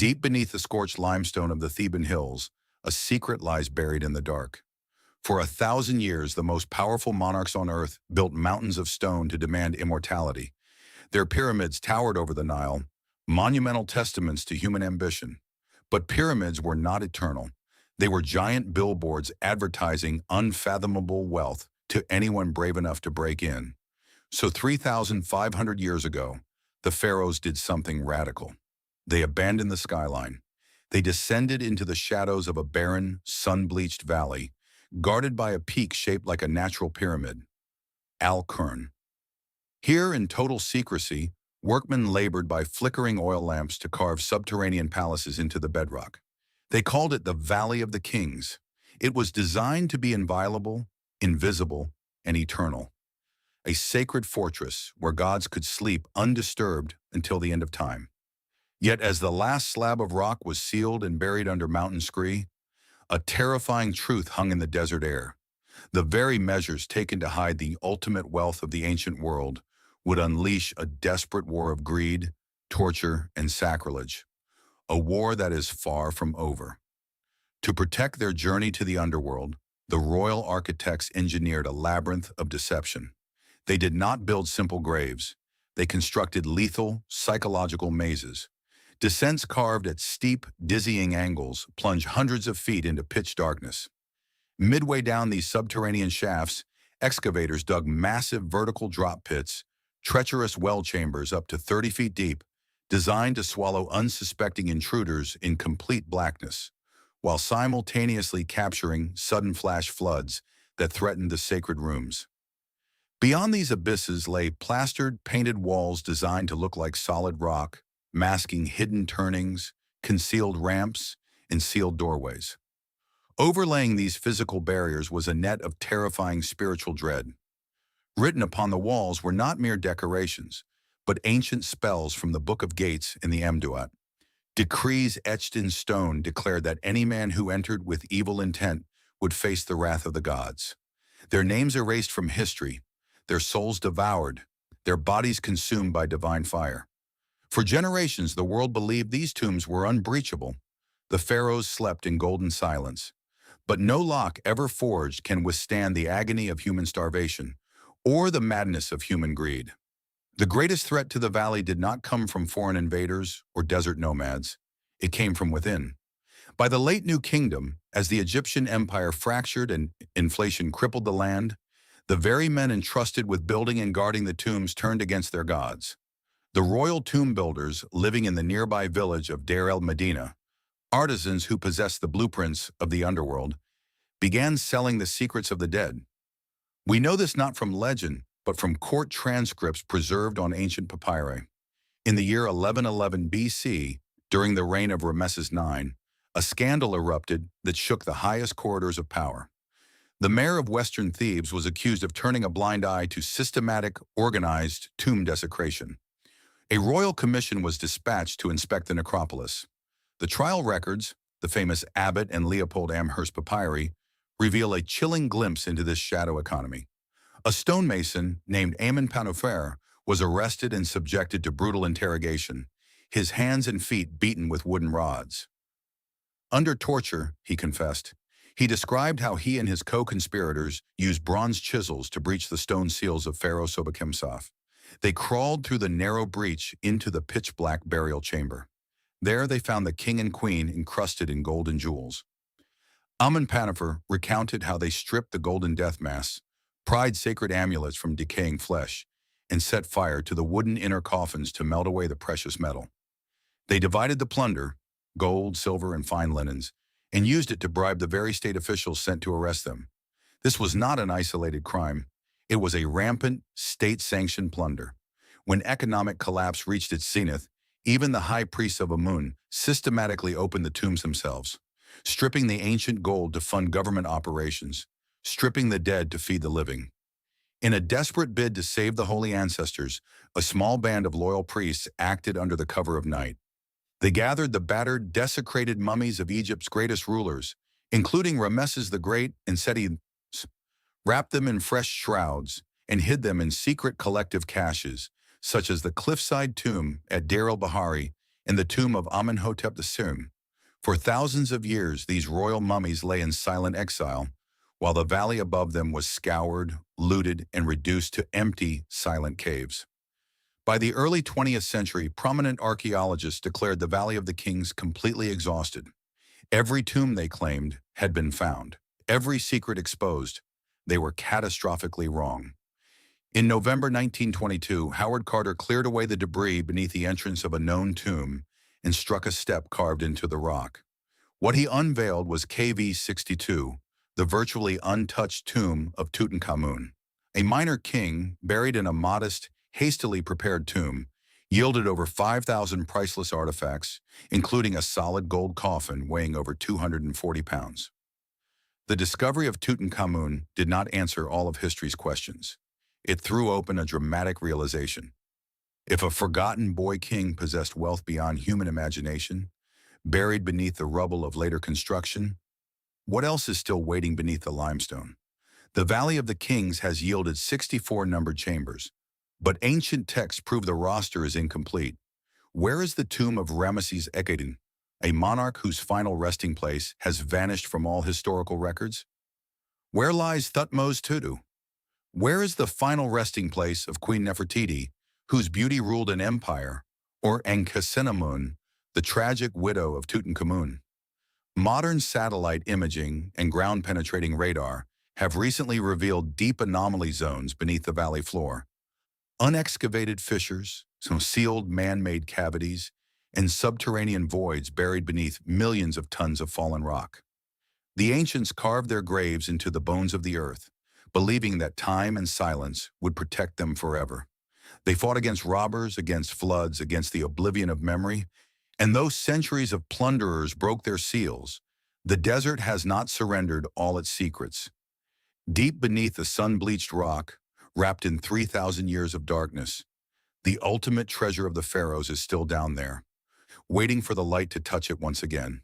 Deep beneath the scorched limestone of the Theban hills, a secret lies buried in the dark. For 1,000 years, the most powerful monarchs on earth built mountains of stone to demand immortality. Their pyramids towered over the Nile, monumental testaments to human ambition. But pyramids were not eternal. They were giant billboards advertising unfathomable wealth to anyone brave enough to break in. So 3,500 years ago, the pharaohs did something radical. They abandoned the skyline. They descended into the shadows of a barren, sun-bleached valley, guarded by a peak shaped like a natural pyramid, Al-Qurn. Here, in total secrecy, workmen labored by flickering oil lamps to carve subterranean palaces into the bedrock. They called it the Valley of the Kings. It was designed to be inviolable, invisible, and eternal. A sacred fortress where gods could sleep undisturbed until the end of time. Yet as the last slab of rock was sealed and buried under mountain scree, a terrifying truth hung in the desert air. The very measures taken to hide the ultimate wealth of the ancient world would unleash a desperate war of greed, torture, and sacrilege. A war that is far from over. To protect their journey to the underworld, the royal architects engineered a labyrinth of deception. They did not build simple graves. They constructed lethal, psychological mazes. Descents carved at steep, dizzying angles plunge hundreds of feet into pitch darkness. Midway down these subterranean shafts, excavators dug massive vertical drop pits, treacherous well chambers up to 30 feet deep, designed to swallow unsuspecting intruders in complete blackness, while simultaneously capturing sudden flash floods that threatened the sacred rooms. Beyond these abysses lay plastered, painted walls designed to look like solid rock, masking hidden turnings, concealed ramps, and sealed doorways. Overlaying these physical barriers was a net of terrifying spiritual dread. Written upon the walls were not mere decorations, but ancient spells from the Book of Gates in the Amduat. Decrees etched in stone declared that any man who entered with evil intent would face the wrath of the gods. Their names erased from history, their souls devoured, their bodies consumed by divine fire. For generations, the world believed these tombs were unbreachable. The pharaohs slept in golden silence. But no lock ever forged can withstand the agony of human starvation or the madness of human greed. The greatest threat to the valley did not come from foreign invaders or desert nomads. It came from within. By the late New Kingdom, as the Egyptian empire fractured and inflation crippled the land, the very men entrusted with building and guarding the tombs turned against their gods. The royal tomb builders living in the nearby village of Deir el-Medina, artisans who possessed the blueprints of the underworld, began selling the secrets of the dead. We know this not from legend, but from court transcripts preserved on ancient papyri. In the year 1111 BC, during the reign of Ramesses IX, a scandal erupted that shook the highest corridors of power. The mayor of western Thebes was accused of turning a blind eye to systematic, organized tomb desecration. A royal commission was dispatched to inspect the necropolis. The trial records, the famous Abbott and Leopold Amherst papyri, reveal a chilling glimpse into this shadow economy. A stonemason named Amon Panofer was arrested and subjected to brutal interrogation, his hands and feet beaten with wooden rods. Under torture, he confessed, he described how he and his co-conspirators used bronze chisels to breach the stone seals of Pharaoh Sobekemsaf. They crawled through the narrow breach into the pitch-black burial chamber. There they found the king and queen encrusted in gold and jewels. Amenpanafer recounted how they stripped the golden death masks, pried sacred amulets from decaying flesh, and set fire to the wooden inner coffins to melt away the precious metal. They divided the plunder, gold, silver, and fine linens, and used it to bribe the very state officials sent to arrest them. This was not an isolated crime. It was a rampant, state-sanctioned plunder. When economic collapse reached its zenith, even the high priests of Amun systematically opened the tombs themselves, stripping the ancient gold to fund government operations, stripping the dead to feed the living. In a desperate bid to save the holy ancestors, a small band of loyal priests acted under the cover of night. They gathered the battered, desecrated mummies of Egypt's greatest rulers, including Ramesses the Great and Seti, wrapped them in fresh shrouds, and hid them in secret collective caches, such as the cliffside tomb at Deir el-Bahari in the tomb of Amenhotep II. For thousands of years, these royal mummies lay in silent exile, while the valley above them was scoured, looted, and reduced to empty, silent caves. By the early 20th century, prominent archaeologists declared the Valley of the Kings completely exhausted. Every tomb, they claimed, had been found. Every secret exposed. They were catastrophically wrong. In November 1922, Howard Carter cleared away the debris beneath the entrance of a known tomb and struck a step carved into the rock. What he unveiled was KV-62, the virtually untouched tomb of Tutankhamun. A minor king, buried in a modest, hastily prepared tomb, yielded over 5,000 priceless artifacts, including a solid gold coffin weighing over 240 pounds. The discovery of Tutankhamun did not answer all of history's questions. It threw open a dramatic realization. If a forgotten boy king possessed wealth beyond human imagination, buried beneath the rubble of later construction, what else is still waiting beneath the limestone? The Valley of the Kings has yielded 64 numbered chambers, but ancient texts prove the roster is incomplete. Where is the tomb of Ramesses Ekiden, a monarch whose final resting place has vanished from all historical records? Where lies Thutmose Tutu? Where is the final resting place of Queen Nefertiti, whose beauty ruled an empire, or Ankhesenamun, the tragic widow of Tutankhamun? Modern satellite imaging and ground-penetrating radar have recently revealed deep anomaly zones beneath the valley floor. Unexcavated fissures, some sealed man-made cavities, and subterranean voids buried beneath millions of tons of fallen rock. The ancients carved their graves into the bones of the earth, believing that time and silence would protect them forever. They fought against robbers, against floods, against the oblivion of memory, and though centuries of plunderers broke their seals, the desert has not surrendered all its secrets. Deep beneath the sun-bleached rock, wrapped in 3,000 years of darkness, the ultimate treasure of the pharaohs is still down there, waiting for the light to touch it once again.